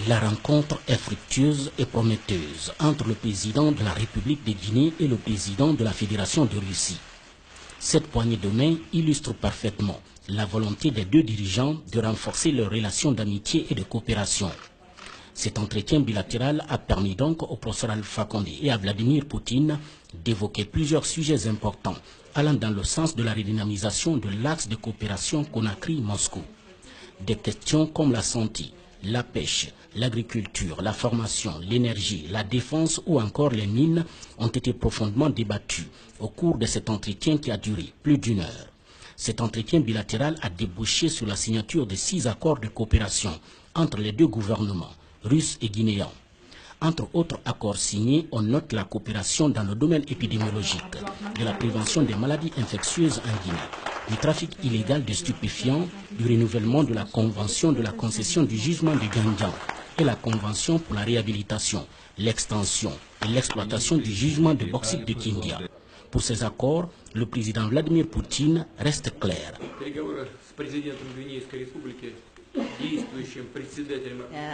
La rencontre est fructueuse et prometteuse entre le président de la République de Guinée et le président de la Fédération de Russie. Cette poignée de main illustre parfaitement la volonté des deux dirigeants de renforcer leurs relations d'amitié et de coopération. Cet entretien bilatéral a permis donc au professeur Alpha Condé et à Vladimir Poutine d'évoquer plusieurs sujets importants allant dans le sens de la redynamisation de l'axe de coopération Conakry-Moscou. Des questions comme la santé, la pêche, l'agriculture, la formation, l'énergie, la défense ou encore les mines ont été profondément débattues au cours de cet entretien qui a duré plus d'une heure. Cet entretien bilatéral a débouché sur la signature de 6 accords de coopération entre les deux gouvernements, russes et guinéens. Entre autres accords signés, on note la coopération dans le domaine épidémiologique, de la prévention des maladies infectieuses en Guinée, du trafic illégal de stupéfiants, du renouvellement de la convention de la concession du jugement de Gandian et la convention pour la réhabilitation, l'extension et l'exploitation du jugement de bauxite de Kindia. Pour ces accords, le président Vladimir Poutine reste clair.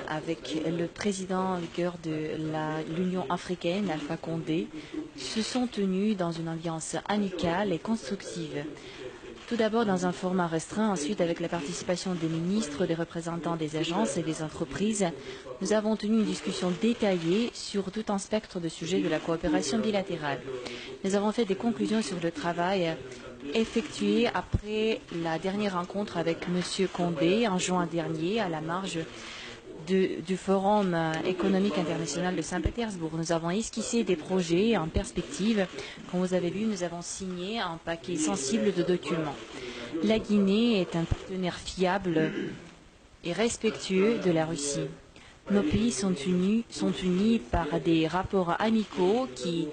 Avec le président en vigueur de l'Union africaine, Alpha Condé, se sont tenus dans une ambiance amicale et constructive. Tout d'abord dans un format restreint, ensuite avec la participation des ministres, des représentants des agences et des entreprises, nous avons tenu une discussion détaillée sur tout un spectre de sujets de la coopération bilatérale. Nous avons fait des conclusions sur le travail effectué après la dernière rencontre avec M. Condé en juin dernier à la marge du Forum économique international de Saint-Pétersbourg. Nous avons esquissé des projets en perspective. Comme vous avez vu, nous avons signé un paquet sensible de documents. La Guinée est un partenaire fiable et respectueux de la Russie. Nos pays sont unis par des rapports amicaux qui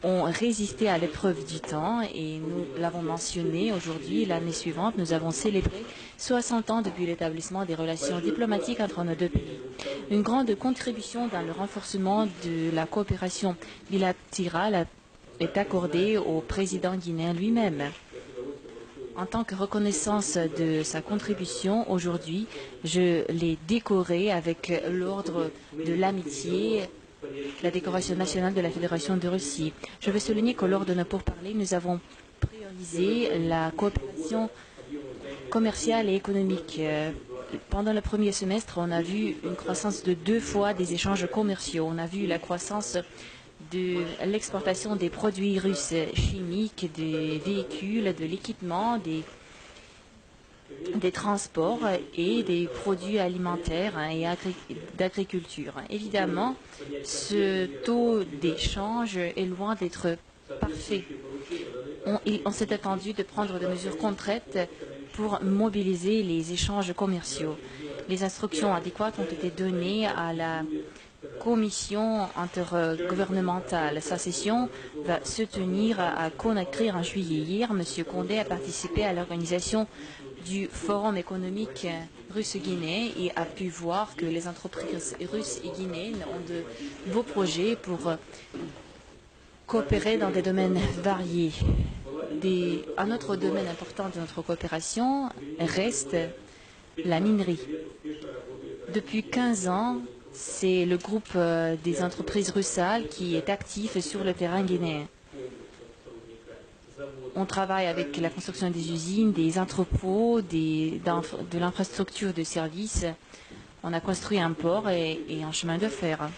ont résisté à l'épreuve du temps et nous l'avons mentionné aujourd'hui. L'année suivante, nous avons célébré 60 ans depuis l'établissement des relations diplomatiques entre nos deux pays. Une grande contribution dans le renforcement de la coopération bilatérale est accordée au président guinéen lui-même. En tant que reconnaissance de sa contribution, aujourd'hui, je l'ai décoré avec l'ordre de l'amitié, la décoration nationale de la Fédération de Russie. Je veux souligner que lors de nos pourparlers, nous avons priorisé la coopération commerciale et économique. Pendant le premier semestre, on a vu une croissance de 2 fois des échanges commerciaux. On a vu la croissance de l'exportation des produits russes chimiques, des véhicules, de l'équipement, des transports et des produits alimentaires et d'agriculture. Évidemment, ce taux d'échange est loin d'être parfait. On s'est attendu de prendre des mesures concrètes pour mobiliser les échanges commerciaux. Les instructions adéquates ont été données à la commission intergouvernementale. Sa session va se tenir à Conakry en juillet. Hier, M. Condé a participé à l'organisation du Forum économique russe-guinéen et a pu voir que les entreprises russes et guinéennes ont de beaux projets pour coopérer dans des domaines variés. Un autre domaine important de notre coopération reste la minerie. Depuis 15 ans, c'est le groupe des entreprises russales qui est actif sur le terrain guinéen. On travaille avec la construction des usines, des entrepôts, de l'infrastructure de services. On a construit un port et un chemin de fer.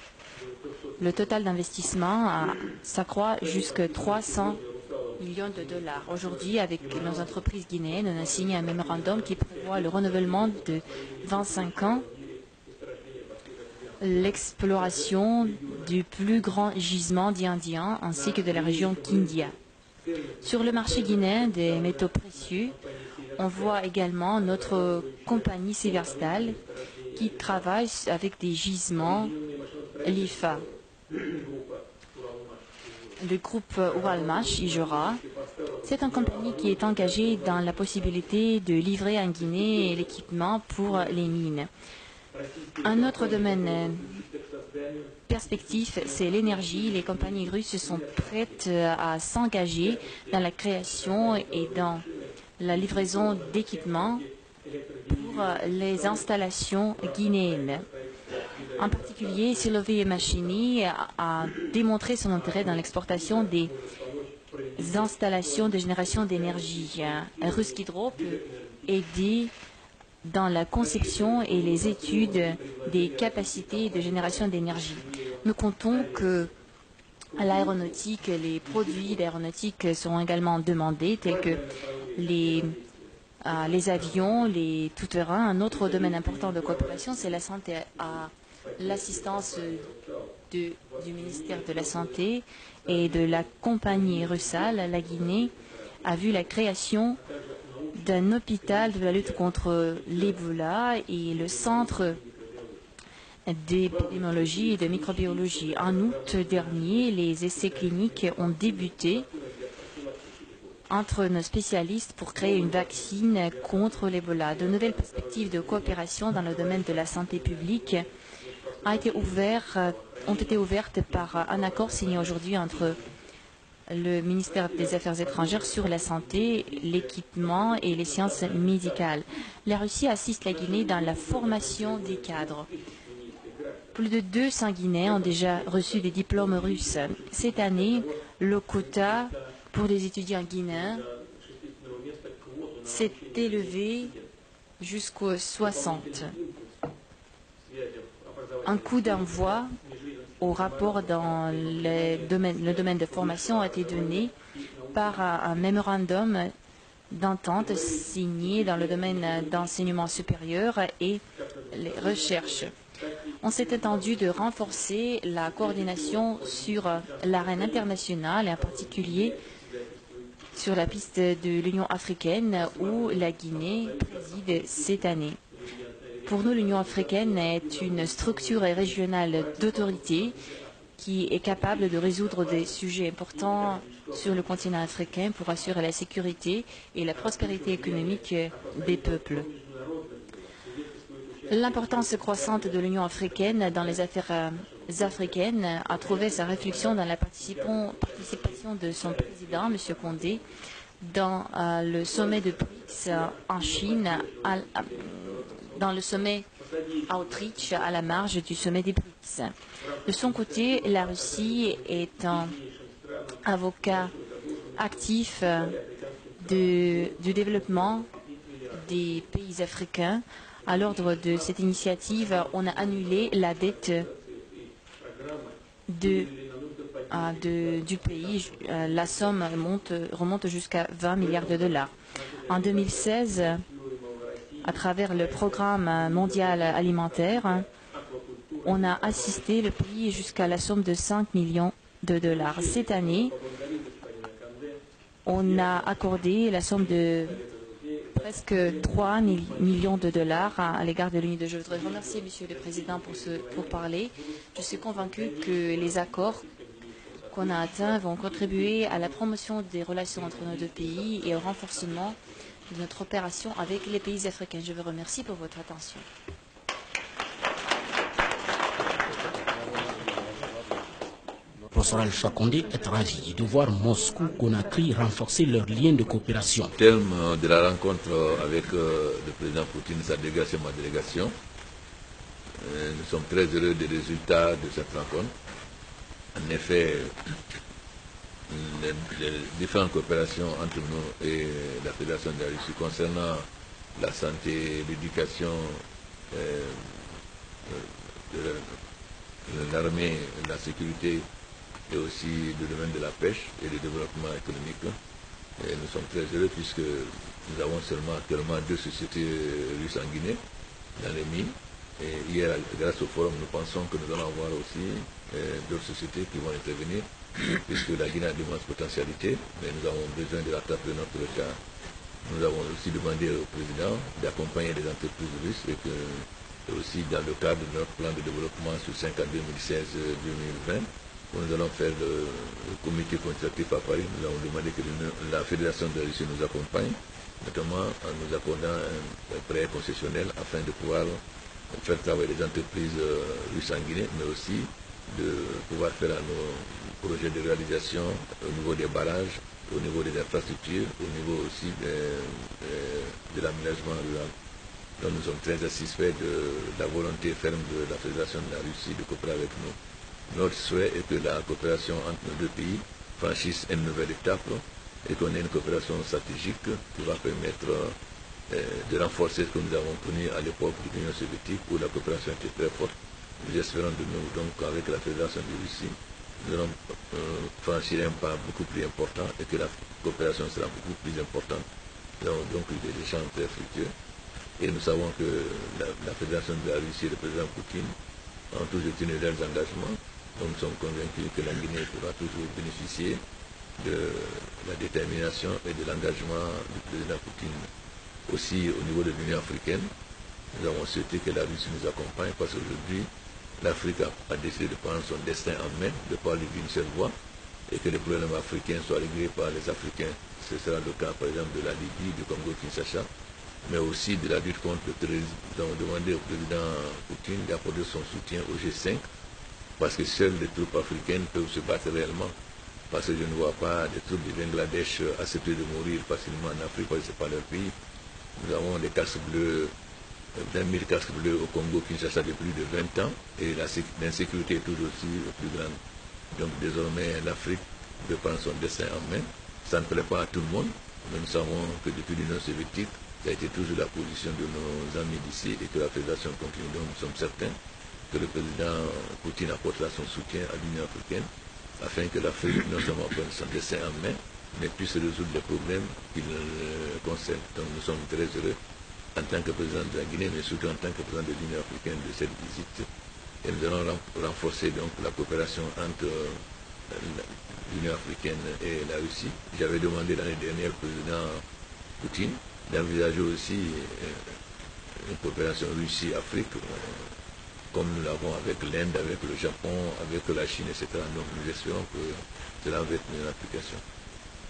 Le total d'investissement s'accroît jusqu'à 300 millions de dollars. Aujourd'hui, avec nos entreprises guinéennes, on a signé un mémorandum qui prévoit le renouvellement de 25 ans, l'exploration du plus grand gisement d'Indien ainsi que de la région Kindia. Sur le marché guinéen des métaux précieux, on voit également notre compagnie Severstal qui travaille avec des gisements LIFA. Le groupe Uralmash Ijora, c'est une compagnie qui est engagée dans la possibilité de livrer en Guinée l'équipement pour les mines. Un autre domaine perspective, c'est l'énergie. Les compagnies russes sont prêtes à s'engager dans la création et dans la livraison d'équipements pour les installations guinéennes. En particulier, Silovy Machini a démontré son intérêt dans l'exportation des installations de génération d'énergie. Ruski Hydro peut aider dans la conception et les études des capacités de génération d'énergie. Nous comptons que l'aéronautique, les produits d'aéronautique seront également demandés, tels que les avions, les tout-terrains. Un autre domaine important de coopération, c'est la santé. À l'assistance du ministère de la Santé et de la compagnie Russal, la Guinée a vu la création d'un hôpital de la lutte contre l'Ebola et le centre d'épidémiologie et de microbiologie. En août dernier, les essais cliniques ont débuté entre nos spécialistes pour créer une vaccine contre l'Ebola. De nouvelles perspectives de coopération dans le domaine de la santé publique ont été ouvertes par un accord signé aujourd'hui entre le ministère des Affaires étrangères sur la santé, l'équipement et les sciences médicales. La Russie assiste la Guinée dans la formation des cadres. Plus de 200 Guinéens ont déjà reçu des diplômes russes. Cette année, le quota pour les étudiants guinéens s'est élevé jusqu'aux 60. Un coup d'envoi au rapport dans le domaine de formation a été donné par un mémorandum d'entente signé dans le domaine d'enseignement supérieur et les recherches. On s'est attendu de renforcer la coordination sur l'arène internationale et en particulier sur la piste de l'Union africaine où la Guinée préside cette année. Pour nous, l'Union africaine est une structure régionale d'autorité qui est capable de résoudre des sujets importants sur le continent africain pour assurer la sécurité et la prospérité économique des peuples. L'importance croissante de l'Union africaine dans les affaires africaines a trouvé sa réflexion dans la participation de son président, M. Condé, dans le sommet de BRICS en Chine, dans le sommet Outreach à la marge du sommet des BRICS. De son côté, la Russie est un avocat actif du développement des pays africains. À l'ordre de cette initiative, on a annulé la dette du pays. La somme remonte jusqu'à 20 milliards de dollars. En 2016, à travers le programme mondial alimentaire, on a assisté le pays jusqu'à la somme de 5 millions de dollars. Cette année, on a accordé la somme de presque 3 millions de dollars à l'égard de l'UNIDE. Je voudrais remercier Monsieur le Président pour parler. Je suis convaincu que les accords qu'on a atteints vont contribuer à la promotion des relations entre nos deux pays et au renforcement de notre opération avec les pays africains. Je vous remercie pour votre attention. Le professeur Alpha Condé est ravi de voir Moscou, Conakry renforcer leurs liens de coopération. Au terme de la rencontre avec le président Poutine, sa délégation, ma délégation, nous sommes très heureux des résultats de cette rencontre. En effet, les différentes coopérations entre nous et la Fédération de la Russie concernant la santé, l'éducation, l'armée, la sécurité et aussi le domaine de la pêche et du développement économique. Et nous sommes très heureux puisque nous avons actuellement 2 sociétés russes en Guinée, dans les mines. Et hier, grâce au forum, nous pensons que nous allons avoir aussi d'autres sociétés qui vont intervenir, puisque la Guinée a d'immenses potentialités, mais nous avons besoin de rattraper notre retard. Nous avons aussi demandé au président d'accompagner les entreprises russes et que aussi dans le cadre de notre plan de développement sur 5 ans 2016-2020, où nous allons faire le comité consultatif à Paris, nous avons demandé que la Fédération de la Russie nous accompagne, notamment en nous accordant un prêt concessionnel afin de pouvoir faire travailler les entreprises russes en Guinée, mais aussi de pouvoir faire nos projets de réalisation au niveau des barrages, au niveau des infrastructures, au niveau aussi de l'aménagement rural. Donc nous sommes très satisfaits de la volonté ferme de la Fédération de la Russie de coopérer avec nous. Notre souhait est que la coopération entre nos deux pays franchisse une nouvelle étape et qu'on ait une coopération stratégique qui va permettre de renforcer ce que nous avons connu à l'époque de l'Union soviétique où la coopération était très forte. Nous espérons de nous, donc avec la Fédération de Russie, nous allons franchir un pas beaucoup plus important et que la coopération sera beaucoup plus importante. Donc des échanges très fructueux. Et nous savons que la Fédération de la Russie et le président Poutine ont toujours tenu leurs engagements. Donc nous sommes convaincus que la Guinée pourra toujours bénéficier de la détermination et de l'engagement du président Poutine. Aussi au niveau de l'Union africaine, nous avons souhaité que la Russie nous accompagne parce qu'aujourd'hui, l'Afrique a décidé de prendre son destin en main, de parler d'une seule voix, et que les problèmes africains soient réglés par les Africains. Ce sera le cas par exemple de la Libye, du Congo-Kinshasa, mais aussi de la lutte contre le terrorisme. Nous avons demandé au président Poutine d'apporter son soutien au G5, parce que seules les troupes africaines peuvent se battre réellement. Parce que je ne vois pas des troupes du Bangladesh accepter de mourir facilement en Afrique, parce que ce n'est pas leur pays. Nous avons des casques bleus, 20 000 casques bleus au Congo-Kinshasa de plus de 20 ans, et l'insécurité est toujours aussi plus grande. Donc désormais, l'Afrique peut prendre son destin en main. Ça ne plaît pas à tout le monde, mais nous savons que depuis l'Union soviétique, ça a été toujours la position de nos amis d'ici et que la Fédération continue. Donc nous sommes certains que le président Poutine apportera son soutien à l'Union africaine afin que l'Afrique non seulement prenne son destin en main, mais puisse résoudre les problèmes qui le concernent. Donc nous sommes très heureux en tant que président de la Guinée, mais surtout en tant que président de l'Union africaine de cette visite. Et nous allons renforcer donc la coopération entre l'Union africaine et la Russie. J'avais demandé l'année dernière au président Poutine d'envisager aussi une coopération Russie-Afrique, comme nous l'avons avec l'Inde, avec le Japon, avec la Chine, etc. Donc nous espérons que cela va être une application.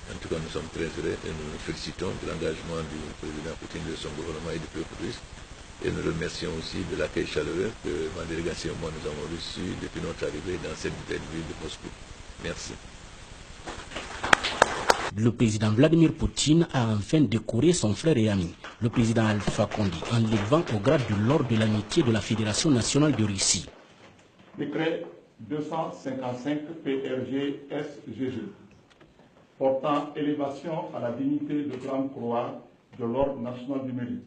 En tout cas, nous sommes très heureux et nous nous félicitons de l'engagement du président Poutine, de son gouvernement et du peuple russe. Et nous remercions aussi de l'accueil chaleureux que ma délégation et moi nous avons reçu depuis notre arrivée dans cette belle ville de Moscou. Merci. Le président Vladimir Poutine a enfin décoré son frère et ami, le président Alpha Condé, en l'élevant au grade de l'ordre de l'amitié de la Fédération nationale de Russie. Décret 255 PRG SGG portant élévation à la dignité de Grande Croix de l'Ordre national du mérite.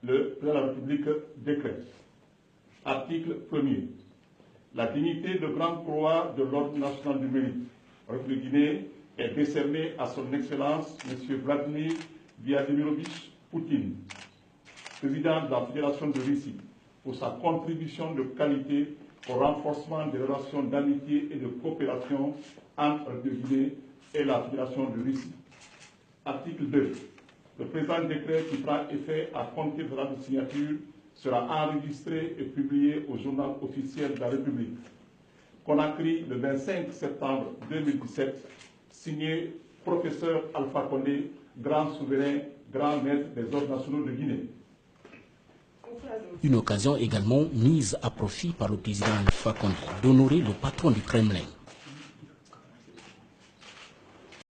Le président de la République décrète. Article 1er. La dignité de Grande Croix de l'Ordre national du mérite, République de Guinée, est décernée à son Excellence M. Vladimir Vladimirovich Poutine, président de la Fédération de Russie, pour sa contribution de qualité au renforcement des relations d'amitié et de coopération entre la Guinée et la Fédération de Russie. Article 2. Le présent décret qui prend effet à compter de la signature sera enregistré et publié au journal officiel de la République. Conakry, le 25 septembre 2017, signé professeur Alpha Condé, grand souverain, grand maître des ordres nationaux de Guinée. Une occasion également mise à profit par le président Alpha Condé d'honorer le patron du Kremlin.